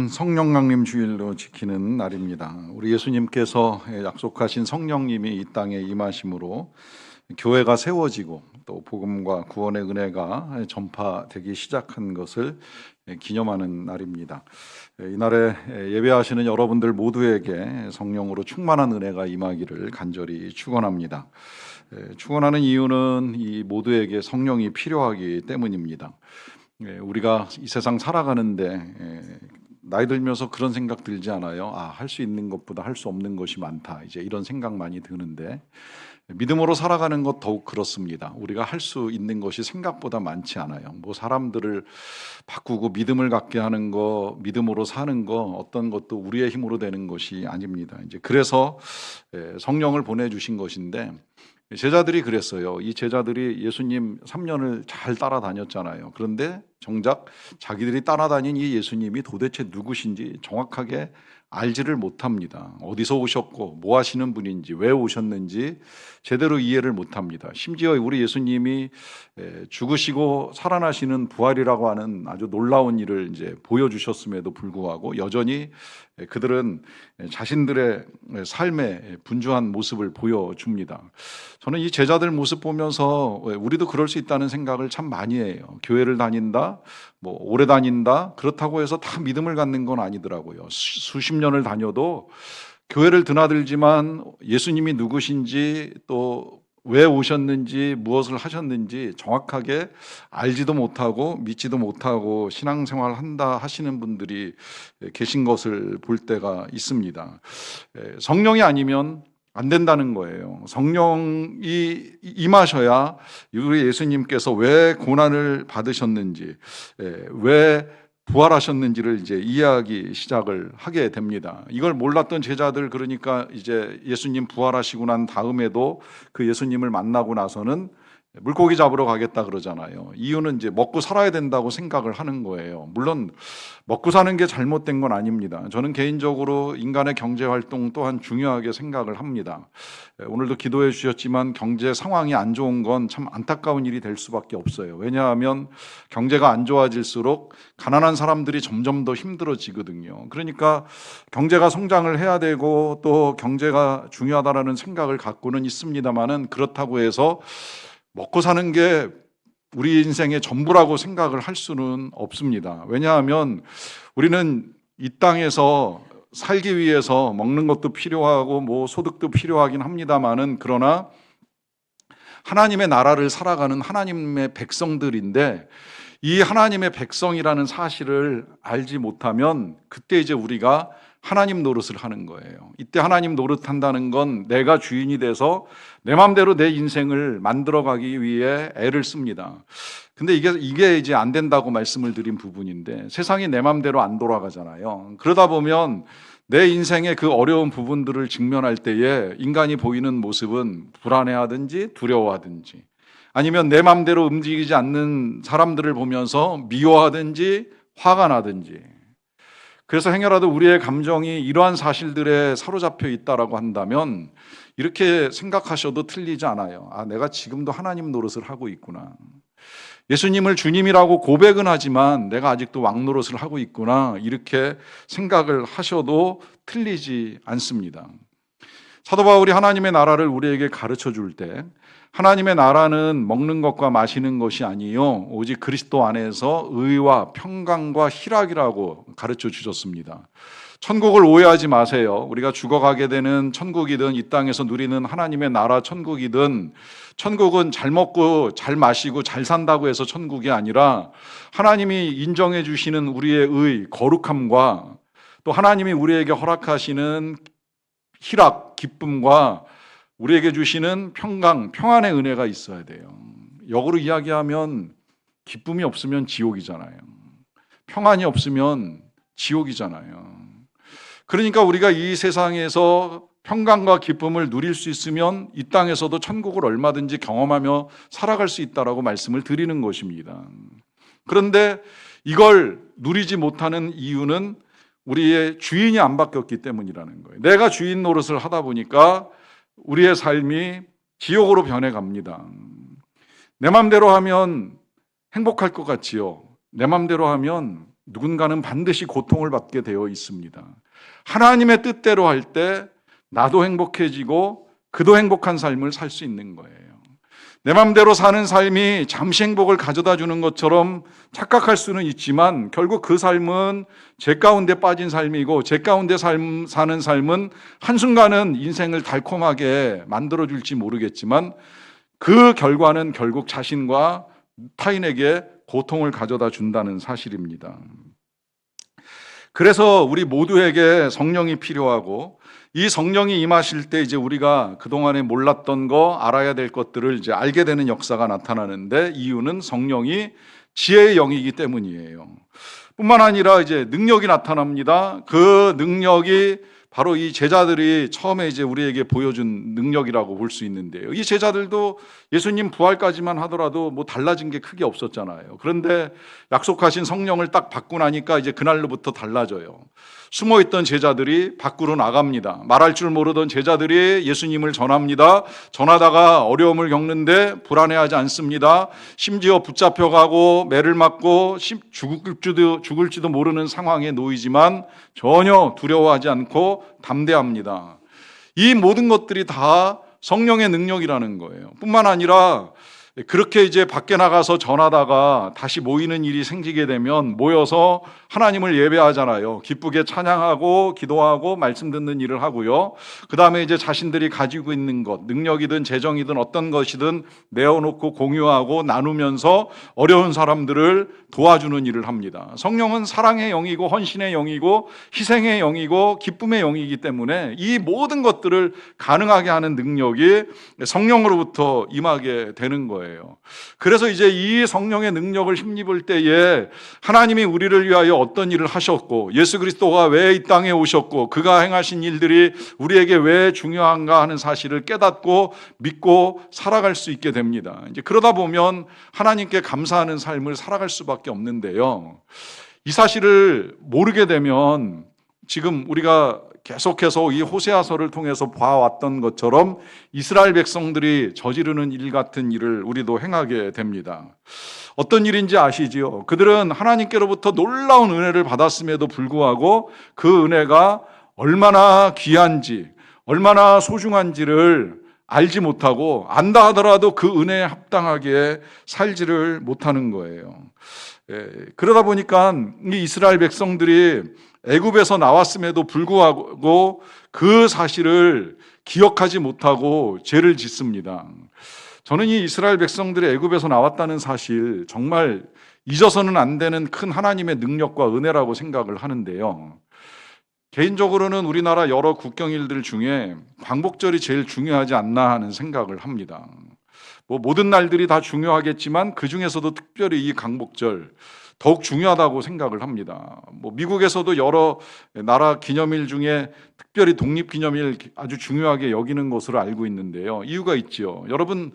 성령 강림 주일로 지키는 날입니다. 우리 예수님께서 약속하신 성령님이 이 땅에 임하심으로 교회가 세워지고 또 복음과 구원의 은혜가 전파되기 시작한 것을 기념하는 날입니다. 이날에 예배하시는 여러분들 모두에게 성령으로 충만한 은혜가 임하기를 간절히 축원합니다. 축원하는 이유는 이 모두에게 성령이 필요하기 때문입니다. 우리가 이 세상 살아가는데 나이 들면서 그런 생각 들지 않아요? 할 수 있는 것보다 할 수 없는 것이 많다. 이제 이런 생각 많이 드는데 믿음으로 살아가는 것 더욱 그렇습니다. 우리가 할 수 있는 것이 생각보다 많지 않아요. 사람들을 바꾸고 믿음을 갖게 하는 거, 믿음으로 사는 거 어떤 것도 우리의 힘으로 되는 것이 아닙니다. 이제 그래서 성령을 보내주신 것인데 제자들이 그랬어요. 이 제자들이 예수님 3년을 잘 따라다녔잖아요. 그런데 정작 자기들이 따라다닌 이 예수님이 도대체 누구신지 정확하게 알지를 못합니다. 어디서 오셨고 뭐 하시는 분인지 왜 오셨는지 제대로 이해를 못합니다. 심지어 우리 예수님이 죽으시고 살아나시는 부활이라고 하는 아주 놀라운 일을 이제 보여주셨음에도 불구하고 여전히 그들은 자신들의 삶의 분주한 모습을 보여줍니다. 저는 이 제자들 모습 보면서 우리도 그럴 수 있다는 생각을 참 많이 해요. 교회를 다닌다, 오래 다닌다, 그렇다고 해서 다 믿음을 갖는 건 아니더라고요. 수십 년을 다녀도 교회를 드나들지만 예수님이 누구신지 또 왜 오셨는지 무엇을 하셨는지 정확하게 알지도 못하고 믿지도 못하고 신앙생활 한다 하시는 분들이 계신 것을 볼 때가 있습니다. 성령이 아니면 안 된다는 거예요. 성령이 임하셔야 우리 예수님께서 왜 고난을 받으셨는지, 왜 부활하셨는지를 이제 이해하기 시작을 하게 됩니다. 이걸 몰랐던 제자들, 그러니까 이제 예수님 부활하시고 난 다음에도 그 예수님을 만나고 나서는 물고기 잡으러 가겠다 그러잖아요. 이유는 이제 먹고 살아야 된다고 생각을 하는 거예요. 물론 먹고 사는 게 잘못된 건 아닙니다. 저는 개인적으로 인간의 경제 활동 또한 중요하게 생각을 합니다. 오늘도 기도해 주셨지만 경제 상황이 안 좋은 건 참 안타까운 일이 될 수밖에 없어요. 왜냐하면 경제가 안 좋아질수록 가난한 사람들이 점점 더 힘들어지거든요. 그러니까 경제가 성장을 해야 되고 또 경제가 중요하다라는 생각을 갖고는 있습니다만은 그렇다고 해서 먹고 사는 게 우리 인생의 전부라고 생각을 할 수는 없습니다. 왜냐하면 우리는 이 땅에서 살기 위해서 먹는 것도 필요하고 소득도 필요하긴 합니다만은 그러나 하나님의 나라를 살아가는 하나님의 백성들인데 이 하나님의 백성이라는 사실을 알지 못하면 그때 이제 우리가 하나님 노릇을 하는 거예요. 이때 하나님 노릇한다는 건 내가 주인이 돼서 내 마음대로 내 인생을 만들어가기 위해 애를 씁니다. 근데 이게 이제 안 된다고 말씀을 드린 부분인데 세상이 내 마음대로 안 돌아가잖아요. 그러다 보면 내 인생의 그 어려운 부분들을 직면할 때에 인간이 보이는 모습은 불안해하든지 두려워하든지 아니면 내 마음대로 움직이지 않는 사람들을 보면서 미워하든지 화가 나든지 그래서 행여라도 우리의 감정이 이러한 사실들에 사로잡혀 있다라고 한다면 이렇게 생각하셔도 틀리지 않아요. 내가 지금도 하나님 노릇을 하고 있구나. 예수님을 주님이라고 고백은 하지만 내가 아직도 왕 노릇을 하고 있구나. 이렇게 생각을 하셔도 틀리지 않습니다. 사도 바울이 하나님의 나라를 우리에게 가르쳐 줄 때 하나님의 나라는 먹는 것과 마시는 것이 아니요 오직 그리스도 안에서 의와 평강과 희락이라고 가르쳐 주셨습니다. 천국을 오해하지 마세요. 우리가 죽어가게 되는 천국이든 이 땅에서 누리는 하나님의 나라 천국이든 천국은 잘 먹고 잘 마시고 잘 산다고 해서 천국이 아니라 하나님이 인정해 주시는 우리의 의, 거룩함과 또 하나님이 우리에게 허락하시는 희락, 기쁨과 우리에게 주시는 평강, 평안의 은혜가 있어야 돼요. 역으로 이야기하면 기쁨이 없으면 지옥이잖아요. 평안이 없으면 지옥이잖아요. 그러니까 우리가 이 세상에서 평강과 기쁨을 누릴 수 있으면 이 땅에서도 천국을 얼마든지 경험하며 살아갈 수 있다라고 말씀을 드리는 것입니다. 그런데 이걸 누리지 못하는 이유는 우리의 주인이 안 바뀌었기 때문이라는 거예요. 내가 주인 노릇을 하다 보니까 우리의 삶이 지옥으로 변해갑니다. 내 맘대로 하면 행복할 것 같지요. 내 맘대로 하면 누군가는 반드시 고통을 받게 되어 있습니다. 하나님의 뜻대로 할 때 나도 행복해지고 그도 행복한 삶을 살 수 있는 거예요. 내 맘대로 사는 삶이 잠시 행복을 가져다 주는 것처럼 착각할 수는 있지만 결국 그 삶은 죄 가운데 빠진 삶이고 죄 가운데 사는 삶은 한순간은 인생을 달콤하게 만들어줄지 모르겠지만 그 결과는 결국 자신과 타인에게 고통을 가져다 준다는 사실입니다. 그래서 우리 모두에게 성령이 필요하고 이 성령이 임하실 때 이제 우리가 그동안에 몰랐던 거, 알아야 될 것들을 이제 알게 되는 역사가 나타나는데 이유는 성령이 지혜의 영이기 때문이에요. 뿐만 아니라 이제 능력이 나타납니다. 그 능력이 바로 이 제자들이 처음에 이제 우리에게 보여준 능력이라고 볼 수 있는데요. 이 제자들도 예수님 부활까지만 하더라도 뭐 달라진 게 크게 없었잖아요. 그런데 약속하신 성령을 딱 받고 나니까 이제 그날로부터 달라져요. 숨어있던 제자들이 밖으로 나갑니다. 말할 줄 모르던 제자들이 예수님을 전합니다. 전하다가 어려움을 겪는데 불안해하지 않습니다. 심지어 붙잡혀가고 매를 맞고 죽을지도 모르는 상황에 놓이지만 전혀 두려워하지 않고 담대합니다. 이 모든 것들이 다 성령의 능력이라는 거예요. 뿐만 아니라 그렇게 이제 밖에 나가서 전하다가 다시 모이는 일이 생기게 되면 모여서 하나님을 예배하잖아요. 기쁘게 찬양하고 기도하고 말씀 듣는 일을 하고요. 그 다음에 이제 자신들이 가지고 있는 것, 능력이든 재정이든 어떤 것이든 내어놓고 공유하고 나누면서 어려운 사람들을 도와주는 일을 합니다. 성령은 사랑의 영이고 헌신의 영이고 희생의 영이고 기쁨의 영이기 때문에 이 모든 것들을 가능하게 하는 능력이 성령으로부터 임하게 되는 거예요. 그래서 이제 이 성령의 능력을 힘입을 때에 하나님이 우리를 위하여 어떤 일을 하셨고 예수 그리스도가 왜 이 땅에 오셨고 그가 행하신 일들이 우리에게 왜 중요한가 하는 사실을 깨닫고 믿고 살아갈 수 있게 됩니다. 이제 그러다 보면 하나님께 감사하는 삶을 살아갈 수밖에 없는데요. 이 사실을 모르게 되면 지금 우리가 계속해서 이 호세아서를 통해서 봐왔던 것처럼 이스라엘 백성들이 저지르는 일 같은 일을 우리도 행하게 됩니다. 어떤 일인지 아시지요? 그들은 하나님께로부터 놀라운 은혜를 받았음에도 불구하고 그 은혜가 얼마나 귀한지, 얼마나 소중한지를 알지 못하고 안다 하더라도 그 은혜에 합당하게 살지를 못하는 거예요. 그러다 보니까 이 이스라엘 백성들이 애굽에서 나왔음에도 불구하고 그 사실을 기억하지 못하고 죄를 짓습니다. 저는 이 이스라엘 백성들이 애굽에서 나왔다는 사실 정말 잊어서는 안 되는 큰 하나님의 능력과 은혜라고 생각을 하는데요. 개인적으로는 우리나라 여러 국경일들 중에 광복절이 제일 중요하지 않나 하는 생각을 합니다. 모든 날들이 다 중요하겠지만 그 중에서도 특별히 이 광복절 더욱 중요하다고 생각을 합니다. 미국에서도 여러 나라 기념일 중에 특별히 독립기념일 아주 중요하게 여기는 것으로 알고 있는데요. 이유가 있죠. 여러분,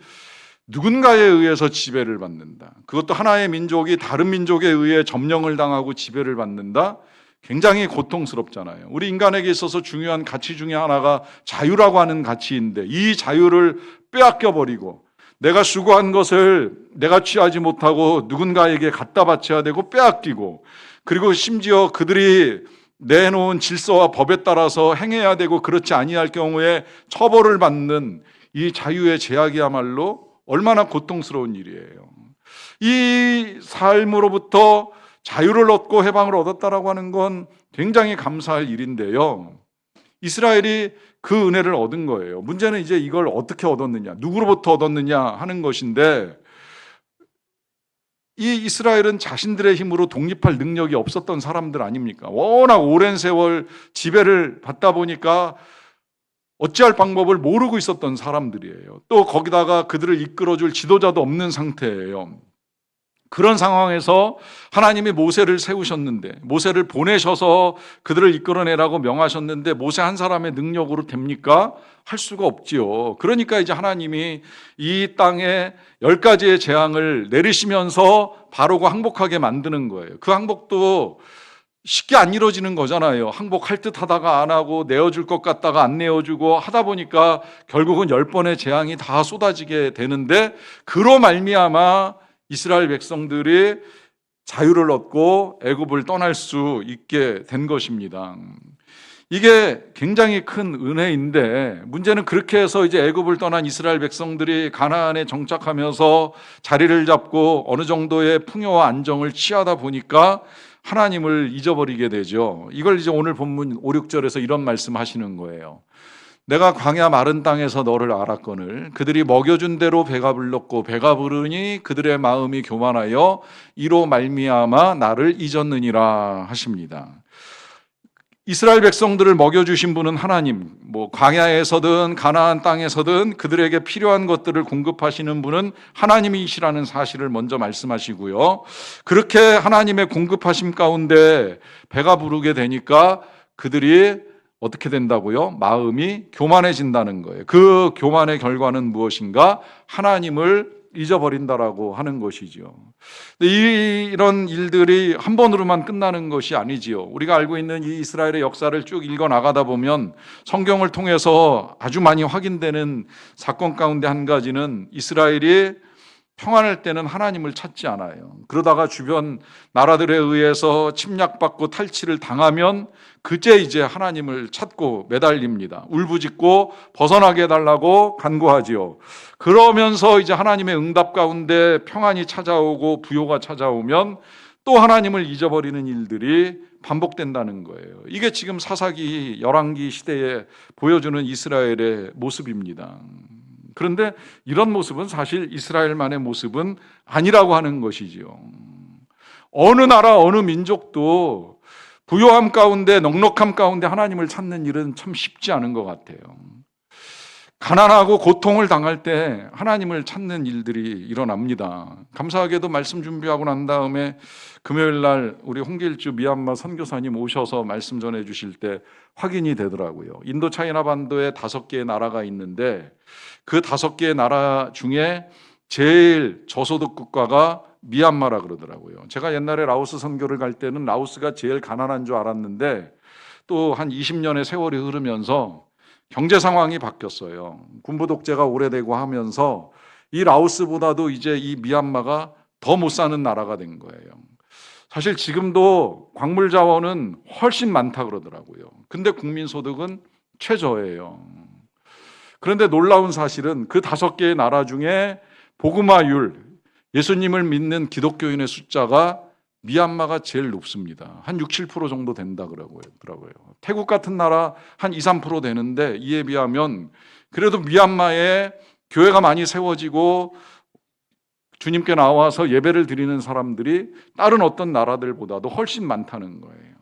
누군가에 의해서 지배를 받는다. 그것도 하나의 민족이 다른 민족에 의해 점령을 당하고 지배를 받는다. 굉장히 고통스럽잖아요. 우리 인간에게 있어서 중요한 가치 중에 하나가 자유라고 하는 가치인데 이 자유를 빼앗겨 버리고 내가 수고한 것을 내가 취하지 못하고 누군가에게 갖다 바쳐야 되고 빼앗기고 그리고 심지어 그들이 내놓은 질서와 법에 따라서 행해야 되고 그렇지 아니할 경우에 처벌을 받는 이 자유의 제약이야말로 얼마나 고통스러운 일이에요. 이 삶으로부터 자유를 얻고 해방을 얻었다라고 하는 건 굉장히 감사할 일인데요. 이스라엘이 그 은혜를 얻은 거예요. 문제는 이제 이걸 어떻게 얻었느냐, 누구로부터 얻었느냐 하는 것인데 이 이스라엘은 자신들의 힘으로 독립할 능력이 없었던 사람들 아닙니까? 워낙 오랜 세월 지배를 받다 보니까 어찌할 방법을 모르고 있었던 사람들이에요. 또 거기다가 그들을 이끌어줄 지도자도 없는 상태예요. 그런 상황에서 하나님이 모세를 세우셨는데 모세를 보내셔서 그들을 이끌어내라고 명하셨는데 모세 한 사람의 능력으로 됩니까? 할 수가 없지요. 그러니까 이제 하나님이 이 땅에 10가지의 재앙을 내리시면서 바로가 항복하게 만드는 거예요. 그 항복도 쉽게 안 이루어지는 거잖아요. 항복할 듯 하다가 안 하고 내어줄 것 같다가 안 내어주고 하다 보니까 결국은 10번의 재앙이 다 쏟아지게 되는데 그로 말미암아 이스라엘 백성들이 자유를 얻고 애굽을 떠날 수 있게 된 것입니다. 이게 굉장히 큰 은혜인데 문제는 그렇게 해서 이제 애굽을 떠난 이스라엘 백성들이 가나안에 정착하면서 자리를 잡고 어느 정도의 풍요와 안정을 취하다 보니까 하나님을 잊어버리게 되죠. 이걸 이제 오늘 본문 5, 6절에서 이런 말씀하시는 거예요. 내가 광야 마른 땅에서 너를 알았거늘 그들이 먹여준 대로 배가 불렀고 배가 부르니 그들의 마음이 교만하여 이로 말미암아 나를 잊었느니라 하십니다. 이스라엘 백성들을 먹여주신 분은 하나님, 광야에서든 가나안 땅에서든 그들에게 필요한 것들을 공급하시는 분은 하나님이시라는 사실을 먼저 말씀하시고요. 그렇게 하나님의 공급하심 가운데 배가 부르게 되니까 그들이 어떻게 된다고요? 마음이 교만해진다는 거예요. 그 교만의 결과는 무엇인가? 하나님을 잊어버린다라고 하는 것이죠. 이런 일들이 한 번으로만 끝나는 것이 아니지요. 우리가 알고 있는 이 이스라엘의 역사를 쭉 읽어 나가다 보면 성경을 통해서 아주 많이 확인되는 사건 가운데 한 가지는 이스라엘이 평안할 때는 하나님을 찾지 않아요. 그러다가 주변 나라들에 의해서 침략받고 탈취를 당하면 그제 이제 하나님을 찾고 매달립니다. 울부짖고 벗어나게 해달라고 간구하지요. 그러면서 이제 하나님의 응답 가운데 평안이 찾아오고 부요가 찾아오면 또 하나님을 잊어버리는 일들이 반복된다는 거예요. 이게 지금 사사기 열왕기 시대에 보여주는 이스라엘의 모습입니다. 그런데 이런 모습은 사실 이스라엘만의 모습은 아니라고 하는 것이지요. 어느 나라 어느 민족도 부요함 가운데 넉넉함 가운데 하나님을 찾는 일은 참 쉽지 않은 것 같아요. 가난하고 고통을 당할 때 하나님을 찾는 일들이 일어납니다. 감사하게도 말씀 준비하고 난 다음에 금요일 날 우리 홍길주 미얀마 선교사님 오셔서 말씀 전해 주실 때 확인이 되더라고요. 인도 차이나 반도에 5개의 나라가 있는데 그 5개의 나라 중에 제일 저소득 국가가 미얀마라 그러더라고요. 제가 옛날에 라오스 선교를 갈 때는 라오스가 제일 가난한 줄 알았는데 또 한 20년의 세월이 흐르면서 경제 상황이 바뀌었어요. 군부 독재가 오래되고 하면서 이 라오스보다도 이제 이 미얀마가 더 못 사는 나라가 된 거예요. 사실 지금도 광물 자원은 훨씬 많다 그러더라고요. 근데 국민 소득은 최저예요. 그런데 놀라운 사실은 그 5개의 나라 중에 복음화율, 예수님을 믿는 기독교인의 숫자가 미얀마가 제일 높습니다. 한 6, 7% 정도 된다 그러더라고요. 태국 같은 나라 한 2, 3% 되는데 이에 비하면 그래도 미얀마에 교회가 많이 세워지고 주님께 나와서 예배를 드리는 사람들이 다른 어떤 나라들보다도 훨씬 많다는 거예요.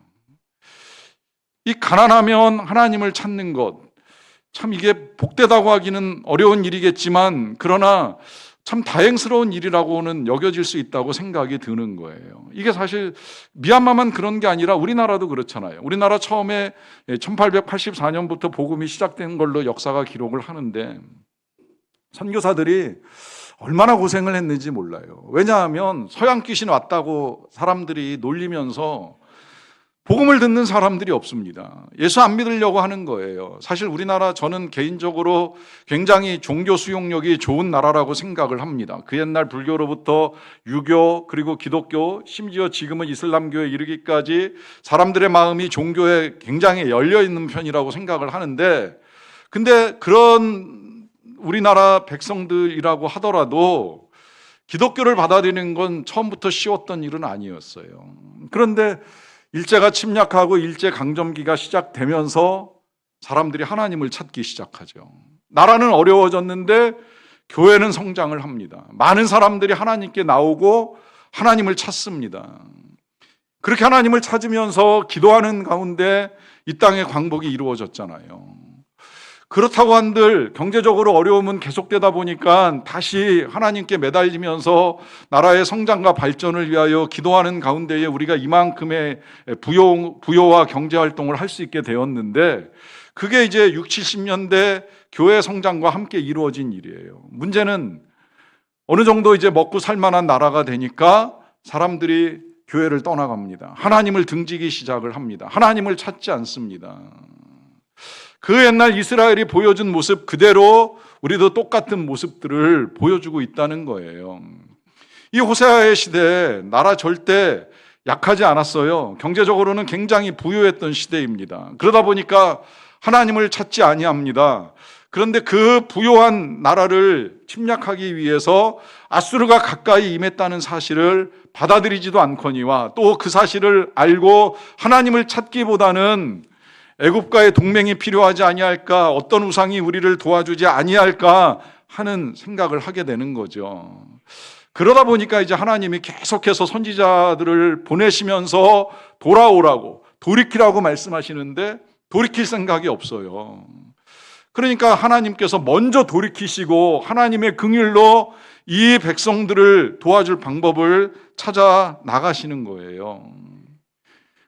이 가난하면 하나님을 찾는 것, 참 이게 복되다고 하기는 어려운 일이겠지만 그러나 참 다행스러운 일이라고는 여겨질 수 있다고 생각이 드는 거예요. 이게 사실 미얀마만 그런 게 아니라 우리나라도 그렇잖아요. 우리나라 처음에 1884년부터 복음이 시작된 걸로 역사가 기록을 하는데 선교사들이 얼마나 고생을 했는지 몰라요. 왜냐하면 서양 귀신 왔다고 사람들이 놀리면서 복음을 듣는 사람들이 없습니다. 예수 안 믿으려고 하는 거예요. 사실 우리나라 저는 개인적으로 굉장히 종교 수용력이 좋은 나라라고 생각을 합니다. 그 옛날 불교로부터 유교 그리고 기독교 심지어 지금은 이슬람교에 이르기까지 사람들의 마음이 종교에 굉장히 열려있는 편이라고 생각을 하는데 근데 그런 우리나라 백성들이라고 하더라도 기독교를 받아들이는 건 처음부터 쉬웠던 일은 아니었어요. 그런데 일제가 침략하고 일제강점기가 시작되면서 사람들이 하나님을 찾기 시작하죠. 나라는 어려워졌는데 교회는 성장을 합니다. 많은 사람들이 하나님께 나오고 하나님을 찾습니다. 그렇게 하나님을 찾으면서 기도하는 가운데 이 땅의 광복이 이루어졌잖아요. 그렇다고 한들 경제적으로 어려움은 계속되다 보니까 다시 하나님께 매달리면서 나라의 성장과 발전을 위하여 기도하는 가운데에 우리가 이만큼의 부요와 경제활동을 할 수 있게 되었는데 그게 이제 60, 70년대 교회 성장과 함께 이루어진 일이에요. 문제는 어느 정도 이제 먹고 살만한 나라가 되니까 사람들이 교회를 떠나갑니다. 하나님을 등지기 시작을 합니다. 하나님을 찾지 않습니다. 그 옛날 이스라엘이 보여준 모습 그대로 우리도 똑같은 모습들을 보여주고 있다는 거예요. 이 호세아의 시대에 나라 절대 약하지 않았어요. 경제적으로는 굉장히 부유했던 시대입니다. 그러다 보니까 하나님을 찾지 아니합니다. 그런데 그 부유한 나라를 침략하기 위해서 아수르가 가까이 임했다는 사실을 받아들이지도 않거니와 또 그 사실을 알고 하나님을 찾기보다는 애굽과의 동맹이 필요하지 아니할까, 어떤 우상이 우리를 도와주지 아니할까 하는 생각을 하게 되는 거죠. 그러다 보니까 이제 하나님이 계속해서 선지자들을 보내시면서 돌아오라고, 돌이키라고 말씀하시는데 돌이킬 생각이 없어요. 그러니까 하나님께서 먼저 돌이키시고 하나님의 긍휼로 이 백성들을 도와줄 방법을 찾아 나가시는 거예요.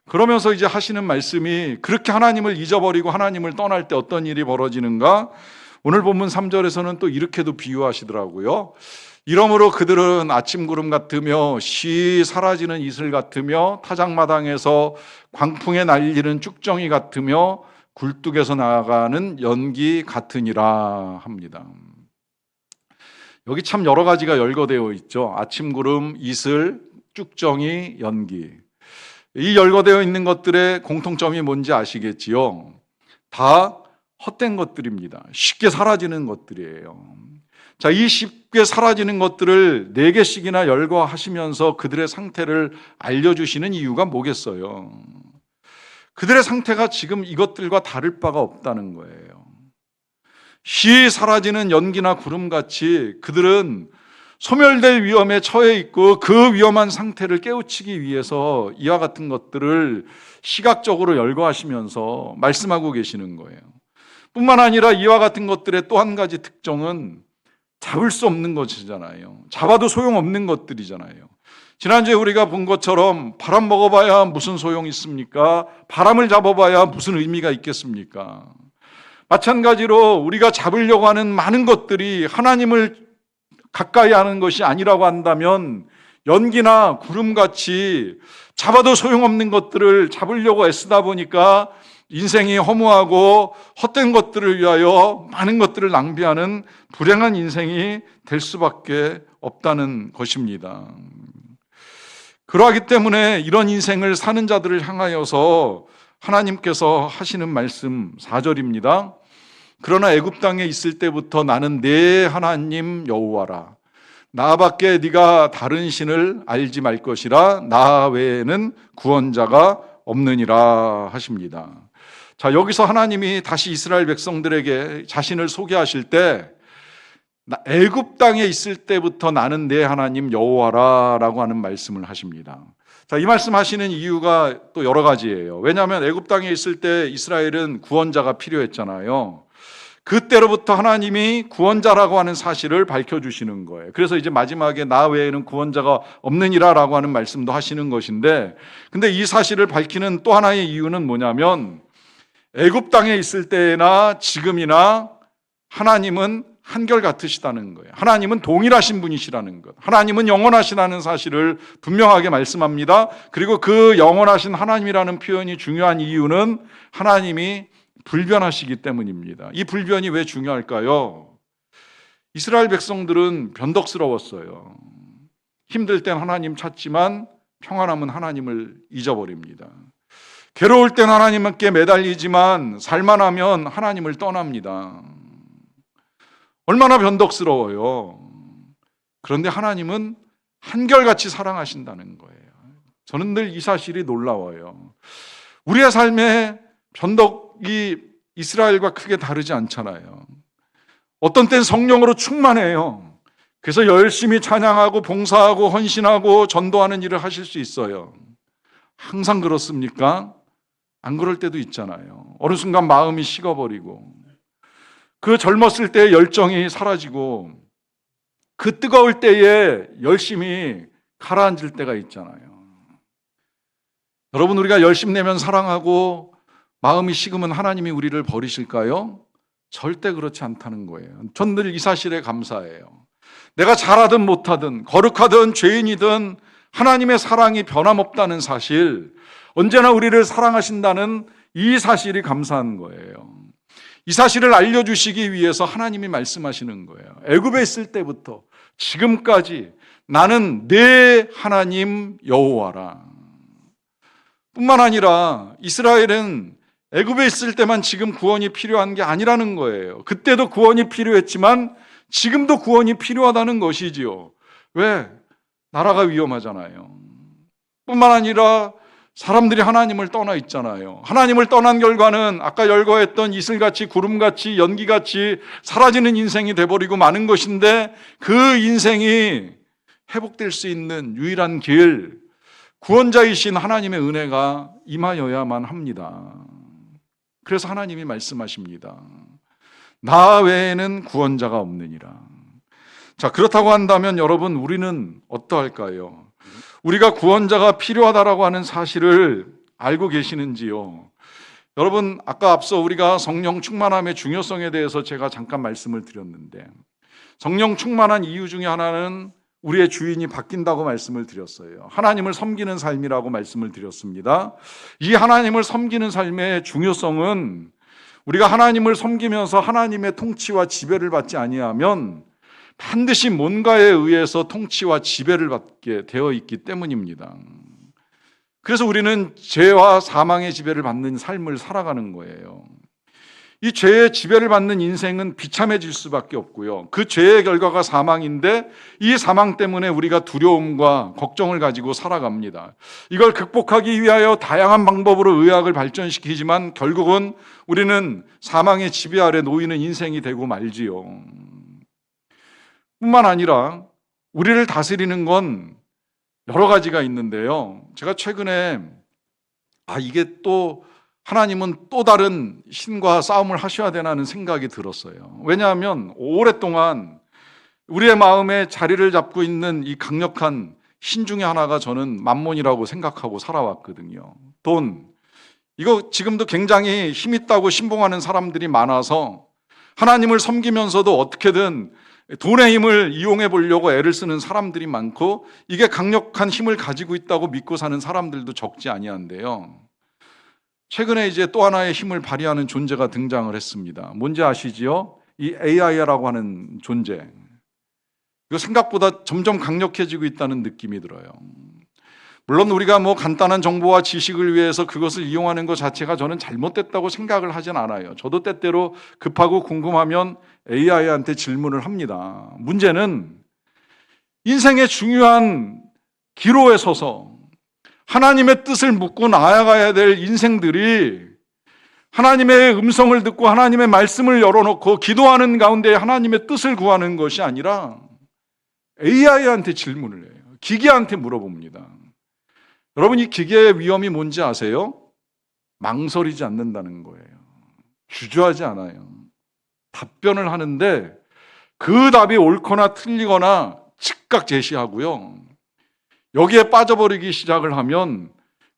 그러면서 이제 하시는 말씀이, 그렇게 하나님을 잊어버리고 하나님을 떠날 때 어떤 일이 벌어지는가? 오늘 본문 3절에서는 또 이렇게도 비유하시더라고요. 이러므로 그들은 아침 구름 같으며 쉬 사라지는 이슬 같으며 타작마당에서 광풍에 날리는 쭉정이 같으며 굴뚝에서 나가는 연기 같으니라 합니다. 여기 참 여러 가지가 열거되어 있죠. 아침 구름, 이슬, 쭉정이, 연기. 이 열거되어 있는 것들의 공통점이 뭔지 아시겠지요? 다 헛된 것들입니다. 쉽게 사라지는 것들이에요. 자, 이 쉽게 사라지는 것들을 4개씩이나 열거하시면서 그들의 상태를 알려주시는 이유가 뭐겠어요? 그들의 상태가 지금 이것들과 다를 바가 없다는 거예요. 쉬 사라지는 연기나 구름같이 그들은 소멸될 위험에 처해 있고 그 위험한 상태를 깨우치기 위해서 이와 같은 것들을 시각적으로 열거하시면서 말씀하고 계시는 거예요. 뿐만 아니라 이와 같은 것들의 또 한 가지 특징은 잡을 수 없는 것이잖아요. 잡아도 소용없는 것들이잖아요. 지난주에 우리가 본 것처럼 바람 먹어봐야 무슨 소용이 있습니까? 바람을 잡아봐야 무슨 의미가 있겠습니까? 마찬가지로 우리가 잡으려고 하는 많은 것들이 하나님을 가까이 하는 것이 아니라고 한다면 연기나 구름같이 잡아도 소용없는 것들을 잡으려고 애쓰다 보니까 인생이 허무하고 헛된 것들을 위하여 많은 것들을 낭비하는 불행한 인생이 될 수밖에 없다는 것입니다. 그러하기 때문에 이런 인생을 사는 자들을 향하여서 하나님께서 하시는 말씀 4절입니다. 그러나 애굽 땅에 있을 때부터 나는 내 하나님 여호와라. 나밖에 네가 다른 신을 알지 말 것이라. 나 외에는 구원자가 없느니라 하십니다. 자, 여기서 하나님이 다시 이스라엘 백성들에게 자신을 소개하실 때 애굽 땅에 있을 때부터 나는 내 하나님 여호와라라고 하는 말씀을 하십니다. 자, 이 말씀하시는 이유가 또 여러 가지예요. 왜냐하면 애굽 땅에 있을 때 이스라엘은 구원자가 필요했잖아요. 그때로부터 하나님이 구원자라고 하는 사실을 밝혀주시는 거예요. 그래서 이제 마지막에 나 외에는 구원자가 없느니라라고 하는 말씀도 하시는 것인데, 근데 이 사실을 밝히는 또 하나의 이유는 뭐냐면 애굽 땅에 있을 때나 지금이나 하나님은 한결같으시다는 거예요. 하나님은 동일하신 분이시라는 것. 하나님은 영원하시다는 사실을 분명하게 말씀합니다. 그리고 그 영원하신 하나님이라는 표현이 중요한 이유는 하나님이 불변하시기 때문입니다. 이 불변이 왜 중요할까요? 이스라엘 백성들은 변덕스러웠어요. 힘들 땐 하나님 찾지만 평안하면 하나님을 잊어버립니다. 괴로울 땐 하나님께 매달리지만 살만하면 하나님을 떠납니다. 얼마나 변덕스러워요. 그런데 하나님은 한결같이 사랑하신다는 거예요. 저는 늘 이 사실이 놀라워요. 우리의 삶에 변덕이 이스라엘과 크게 다르지 않잖아요. 어떤 땐 성령으로 충만해요. 그래서 열심히 찬양하고 봉사하고 헌신하고 전도하는 일을 하실 수 있어요. 항상 그렇습니까? 안 그럴 때도 있잖아요. 어느 순간 마음이 식어버리고 그 젊었을 때의 열정이 사라지고 그 뜨거울 때에 열심히 가라앉을 때가 있잖아요. 여러분, 우리가 열심 내면 사랑하고 마음이 식으면 하나님이 우리를 버리실까요? 절대 그렇지 않다는 거예요. 전 늘 이 사실에 감사해요. 내가 잘하든 못하든 거룩하든 죄인이든 하나님의 사랑이 변함없다는 사실, 언제나 우리를 사랑하신다는 이 사실이 감사한 거예요. 이 사실을 알려주시기 위해서 하나님이 말씀하시는 거예요. 애굽에 있을 때부터 지금까지 나는 내 하나님 여호와라. 뿐만 아니라 이스라엘은 애굽에 있을 때만 지금 구원이 필요한 게 아니라는 거예요. 그때도 구원이 필요했지만 지금도 구원이 필요하다는 것이지요. 왜? 나라가 위험하잖아요. 뿐만 아니라 사람들이 하나님을 떠나 있잖아요. 하나님을 떠난 결과는 아까 열거했던 이슬같이 구름같이 연기같이 사라지는 인생이 돼버리고 마는 것인데, 그 인생이 회복될 수 있는 유일한 길, 구원자이신 하나님의 은혜가 임하여야만 합니다. 그래서 하나님이 말씀하십니다. 나 외에는 구원자가 없느니라. 자, 그렇다고 한다면 여러분, 우리는 어떠할까요? 우리가 구원자가 필요하다라고 하는 사실을 알고 계시는지요? 여러분, 아까 앞서 우리가 성령 충만함의 중요성에 대해서 제가 잠깐 말씀을 드렸는데, 성령 충만한 이유 중에 하나는 우리의 주인이 바뀐다고 말씀을 드렸어요. 하나님을 섬기는 삶이라고 말씀을 드렸습니다. 이 하나님을 섬기는 삶의 중요성은 우리가 하나님을 섬기면서 하나님의 통치와 지배를 받지 아니하면 반드시 뭔가에 의해서 통치와 지배를 받게 되어 있기 때문입니다. 그래서 우리는 죄와 사망의 지배를 받는 삶을 살아가는 거예요. 이 죄의 지배를 받는 인생은 비참해질 수밖에 없고요. 그 죄의 결과가 사망인데 이 사망 때문에 우리가 두려움과 걱정을 가지고 살아갑니다. 이걸 극복하기 위하여 다양한 방법으로 의학을 발전시키지만 결국은 우리는 사망의 지배 아래 놓이는 인생이 되고 말지요. 뿐만 아니라 우리를 다스리는 건 여러 가지가 있는데요. 제가 최근에 이게 또 하나님은 또 다른 신과 싸움을 하셔야 되나는 생각이 들었어요. 왜냐하면 오랫동안 우리의 마음에 자리를 잡고 있는 이 강력한 신 중에 하나가 저는 만몬이라고 생각하고 살아왔거든요. 돈. 이거 지금도 굉장히 힘있다고 신봉하는 사람들이 많아서 하나님을 섬기면서도 어떻게든 돈의 힘을 이용해 보려고 애를 쓰는 사람들이 많고, 이게 강력한 힘을 가지고 있다고 믿고 사는 사람들도 적지 아니한데요. 최근에 이제 또 하나의 힘을 발휘하는 존재가 등장을 했습니다. 뭔지 아시지요? 이 AI라고 하는 존재. 이거 생각보다 점점 강력해지고 있다는 느낌이 들어요. 물론 우리가 간단한 정보와 지식을 위해서 그것을 이용하는 것 자체가 저는 잘못됐다고 생각을 하진 않아요. 저도 때때로 급하고 궁금하면 AI한테 질문을 합니다. 문제는 인생의 중요한 기로에 서서 하나님의 뜻을 묻고 나아가야 될 인생들이 하나님의 음성을 듣고 하나님의 말씀을 열어놓고 기도하는 가운데 하나님의 뜻을 구하는 것이 아니라 AI한테 질문을 해요. 기계한테 물어봅니다. 여러분, 이 기계의 위험이 뭔지 아세요? 망설이지 않는다는 거예요. 주저하지 않아요. 답변을 하는데 그 답이 옳거나 틀리거나 즉각 제시하고요. 여기에 빠져버리기 시작을 하면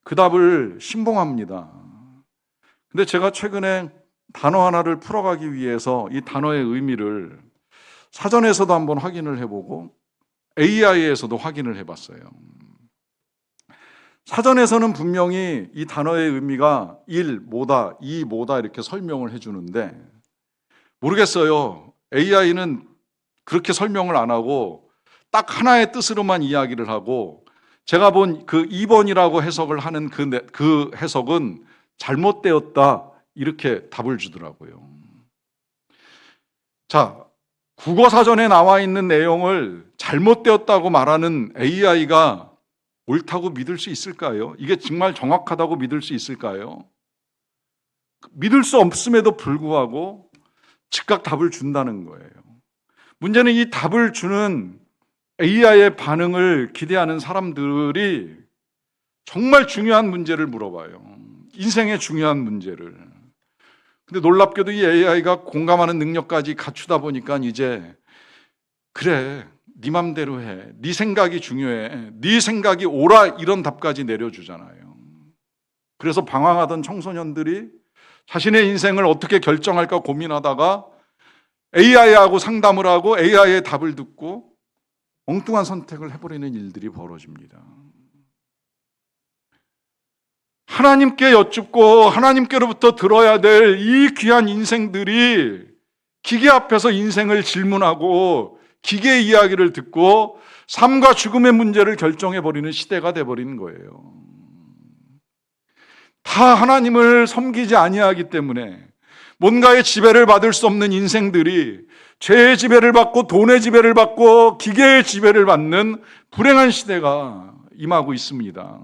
그 답을 신봉합니다. 근데 제가 최근에 단어 하나를 풀어가기 위해서 이 단어의 의미를 사전에서도 한번 확인을 해보고 AI에서도 확인을 해봤어요. 사전에서는 분명히 이 단어의 의미가 1, 뭐다, 2, 뭐다 이렇게 설명을 해주는데, 모르겠어요. AI는 그렇게 설명을 안 하고 딱 하나의 뜻으로만 이야기를 하고, 제가 본 그 2번이라고 해석을 하는 그 해석은 잘못되었다 이렇게 답을 주더라고요. 자, 국어사전에 나와 있는 내용을 잘못되었다고 말하는 AI가 옳다고 믿을 수 있을까요? 이게 정말 정확하다고 믿을 수 있을까요? 믿을 수 없음에도 불구하고 즉각 답을 준다는 거예요. 문제는 이 답을 주는 AI의 반응을 기대하는 사람들이 정말 중요한 문제를 물어봐요. 인생의 중요한 문제를. 근데 놀랍게도 이 AI가 공감하는 능력까지 갖추다 보니까 이제 그래, 네 맘대로 해, 네 생각이 중요해, 네 생각이 옳아, 이런 답까지 내려주잖아요. 그래서 방황하던 청소년들이 자신의 인생을 어떻게 결정할까 고민하다가 AI하고 상담을 하고 AI의 답을 듣고 엉뚱한 선택을 해버리는 일들이 벌어집니다. 하나님께 여쭙고 하나님께로부터 들어야 될 이 귀한 인생들이 기계 앞에서 인생을 질문하고 기계의 이야기를 듣고 삶과 죽음의 문제를 결정해버리는 시대가 돼버린 거예요. 다 하나님을 섬기지 아니하기 때문에 뭔가의 지배를 받을 수 없는 인생들이 죄의 지배를 받고 돈의 지배를 받고 기계의 지배를 받는 불행한 시대가 임하고 있습니다.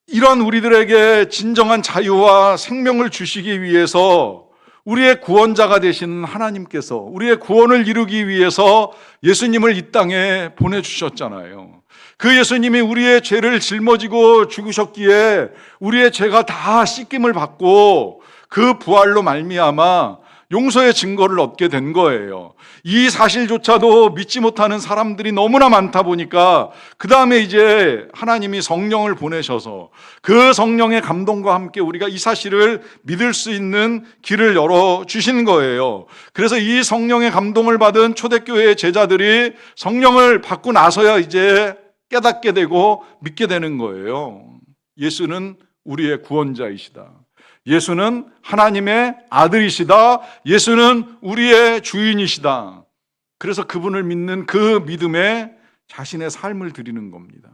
이런 우리들에게 진정한 자유와 생명을 주시기 위해서 우리의 구원자가 되시는 하나님께서 우리의 구원을 이루기 위해서 예수님을 이 땅에 보내주셨잖아요. 그 예수님이 우리의 죄를 짊어지고 죽으셨기에 우리의 죄가 다 씻김을 받고 그 부활로 말미암아 용서의 증거를 얻게 된 거예요. 이 사실조차도 믿지 못하는 사람들이 너무나 많다 보니까 그 다음에 이제 하나님이 성령을 보내셔서 그 성령의 감동과 함께 우리가 이 사실을 믿을 수 있는 길을 열어주신 거예요. 그래서 이 성령의 감동을 받은 초대교회의 제자들이 성령을 받고 나서야 이제 깨닫게 되고 믿게 되는 거예요. 예수는 우리의 구원자이시다. 예수는 하나님의 아들이시다. 예수는 우리의 주인이시다. 그래서 그분을 믿는 그 믿음에 자신의 삶을 드리는 겁니다.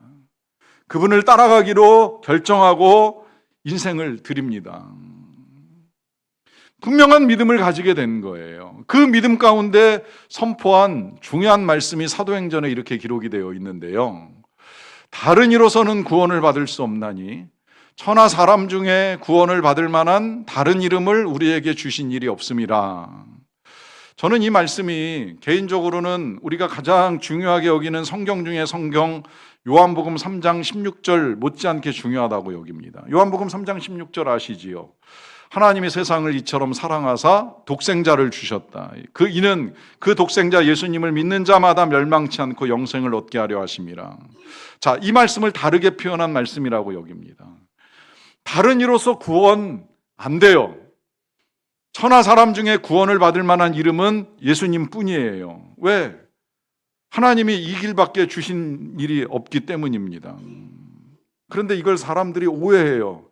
그분을 따라가기로 결정하고 인생을 드립니다. 분명한 믿음을 가지게 된 거예요. 그 믿음 가운데 선포한 중요한 말씀이 사도행전에 이렇게 기록이 되어 있는데요. 다른 이로서는 구원을 받을 수 없나니 천하 사람 중에 구원을 받을 만한 다른 이름을 우리에게 주신 일이 없음이라. 저는 이 말씀이 개인적으로는 우리가 가장 중요하게 여기는 성경 중에 성경 요한복음 3장 16절 못지않게 중요하다고 여깁니다. 요한복음 3장 16절 아시지요? 하나님이 세상을 이처럼 사랑하사 독생자를 주셨다. 이는 그 독생자 예수님을 믿는 자마다 멸망치 않고 영생을 얻게 하려 하심이라. 자, 이 말씀을 다르게 표현한 말씀이라고 여깁니다. 다른 이로서 구원 안 돼요. 천하 사람 중에 구원을 받을 만한 이름은 예수님 뿐이에요. 왜? 하나님이 이 길밖에 주신 일이 없기 때문입니다. 그런데 이걸 사람들이 오해해요.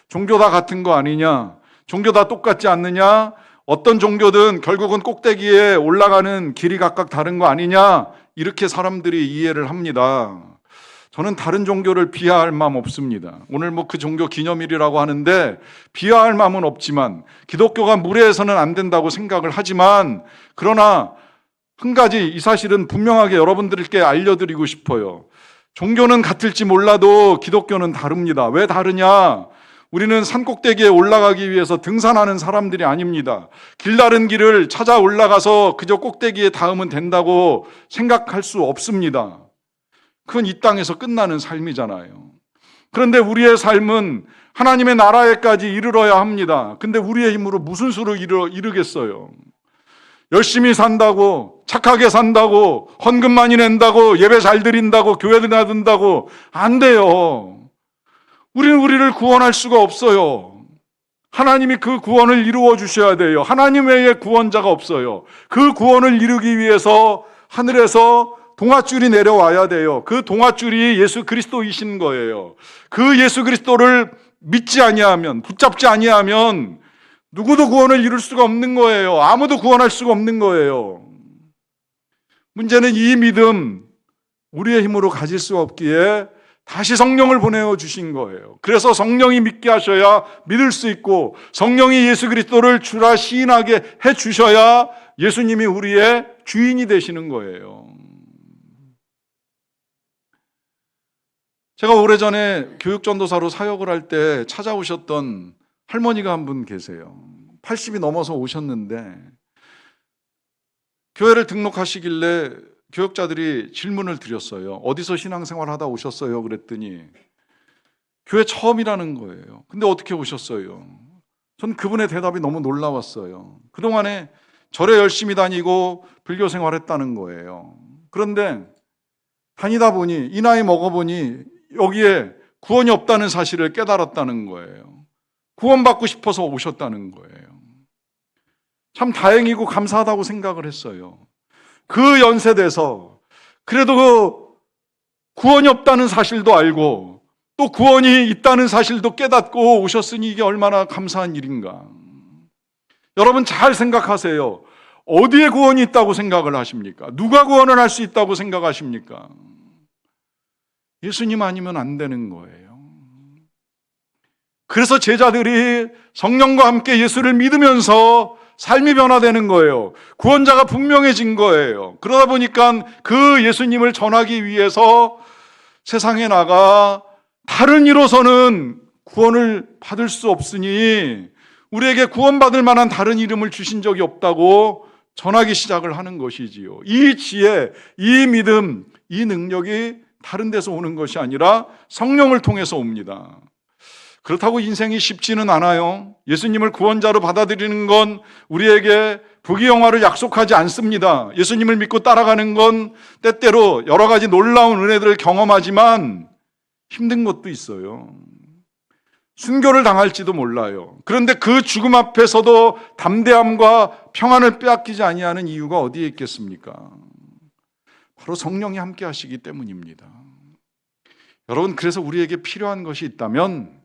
종교 다 같은 거 아니냐? 종교 다 똑같지 않느냐? 어떤 종교든 결국은 꼭대기에 올라가는 길이 각각 다른 거 아니냐? 이렇게 사람들이 이해를 합니다. 저는 다른 종교를 비하할 마음 없습니다. 오늘 그 종교 기념일이라고 하는데 비하할 마음은 없지만 기독교가 무례해서는 안 된다고 생각을 하지만 그러나 한 가지 이 사실은 분명하게 여러분들께 알려드리고 싶어요. 종교는 같을지 몰라도 기독교는 다릅니다. 왜 다르냐? 우리는 산꼭대기에 올라가기 위해서 등산하는 사람들이 아닙니다. 길다른 길을 찾아 올라가서 그저 꼭대기에 닿으면 된다고 생각할 수 없습니다. 그건 이 땅에서 끝나는 삶이잖아요. 그런데 우리의 삶은 하나님의 나라에까지 이르러야 합니다. 근데 우리의 힘으로 무슨 수로 이르겠어요? 열심히 산다고, 착하게 산다고, 헌금 많이 낸다고, 예배 잘 드린다고, 교회 나든다고 안 돼요. 우리는 우리를 구원할 수가 없어요. 하나님이 그 구원을 이루어 주셔야 돼요. 하나님 외에 구원자가 없어요. 그 구원을 이루기 위해서 하늘에서 동아줄이 내려와야 돼요. 그 동아줄이 예수 그리스도이신 거예요. 그 예수 그리스도를 믿지 아니하면, 붙잡지 아니하면 누구도 구원을 이룰 수가 없는 거예요. 아무도 구원할 수가 없는 거예요. 문제는 이 믿음, 우리의 힘으로 가질 수 없기에 다시 성령을 보내어 주신 거예요. 그래서 성령이 믿게 하셔야 믿을 수 있고 성령이 예수 그리스도를 주라 시인하게 해 주셔야 예수님이 우리의 주인이 되시는 거예요. 제가 오래전에 교육전도사로 사역을 할 때 찾아오셨던 할머니가 한 분 계세요. 80이 넘어서 오셨는데 교회를 등록하시길래 교역자들이 질문을 드렸어요. 어디서 신앙생활 하다 오셨어요? 그랬더니 교회 처음이라는 거예요. 근데 어떻게 오셨어요? 전 그분의 대답이 너무 놀라웠어요. 그동안에 절에 열심히 다니고 불교 생활했다는 거예요. 그런데 다니다 보니 이 나이 먹어보니 여기에 구원이 없다는 사실을 깨달았다는 거예요. 구원받고 싶어서 오셨다는 거예요. 참 다행이고 감사하다고 생각을 했어요. 그 연세 돼서 그래도 구원이 없다는 사실도 알고 또 구원이 있다는 사실도 깨닫고 오셨으니 이게 얼마나 감사한 일인가. 여러분 잘 생각하세요. 어디에 구원이 있다고 생각을 하십니까? 누가 구원을 할 수 있다고 생각하십니까? 예수님 아니면 안 되는 거예요. 그래서 제자들이 성령과 함께 예수를 믿으면서 삶이 변화되는 거예요. 구원자가 분명해진 거예요. 그러다 보니까 그 예수님을 전하기 위해서 세상에 나가 다른 이로서는 구원을 받을 수 없으니 우리에게 구원받을 만한 다른 이름을 주신 적이 없다고 전하기 시작을 하는 것이지요. 이 지혜, 이 믿음, 이 능력이 다른 데서 오는 것이 아니라 성령을 통해서 옵니다. 그렇다고 인생이 쉽지는 않아요. 예수님을 구원자로 받아들이는 건 우리에게 부귀영화를 약속하지 않습니다. 예수님을 믿고 따라가는 건 때때로 여러 가지 놀라운 은혜들을 경험하지만 힘든 것도 있어요. 순교를 당할지도 몰라요. 그런데 그 죽음 앞에서도 담대함과 평안을 빼앗기지 아니하는 이유가 어디에 있겠습니까? 바로 성령이 함께 하시기 때문입니다. 여러분, 그래서 우리에게 필요한 것이 있다면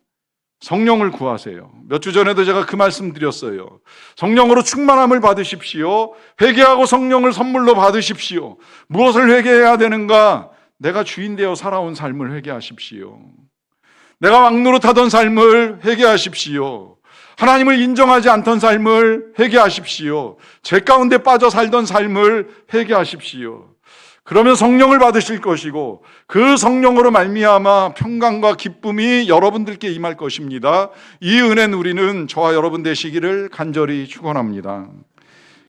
성령을 구하세요. 몇 주 전에도 제가 그 말씀 드렸어요. 성령으로 충만함을 받으십시오. 회개하고 성령을 선물로 받으십시오. 무엇을 회개해야 되는가? 내가 주인 되어 살아온 삶을 회개하십시오. 내가 왕노릇하던 삶을 회개하십시오. 하나님을 인정하지 않던 삶을 회개하십시오. 죄 가운데 빠져 살던 삶을 회개하십시오. 그러면 성령을 받으실 것이고 그 성령으로 말미암아 평강과 기쁨이 여러분들께 임할 것입니다. 이 은혜 누리는 저와 여러분 되시기를 간절히 축원합니다.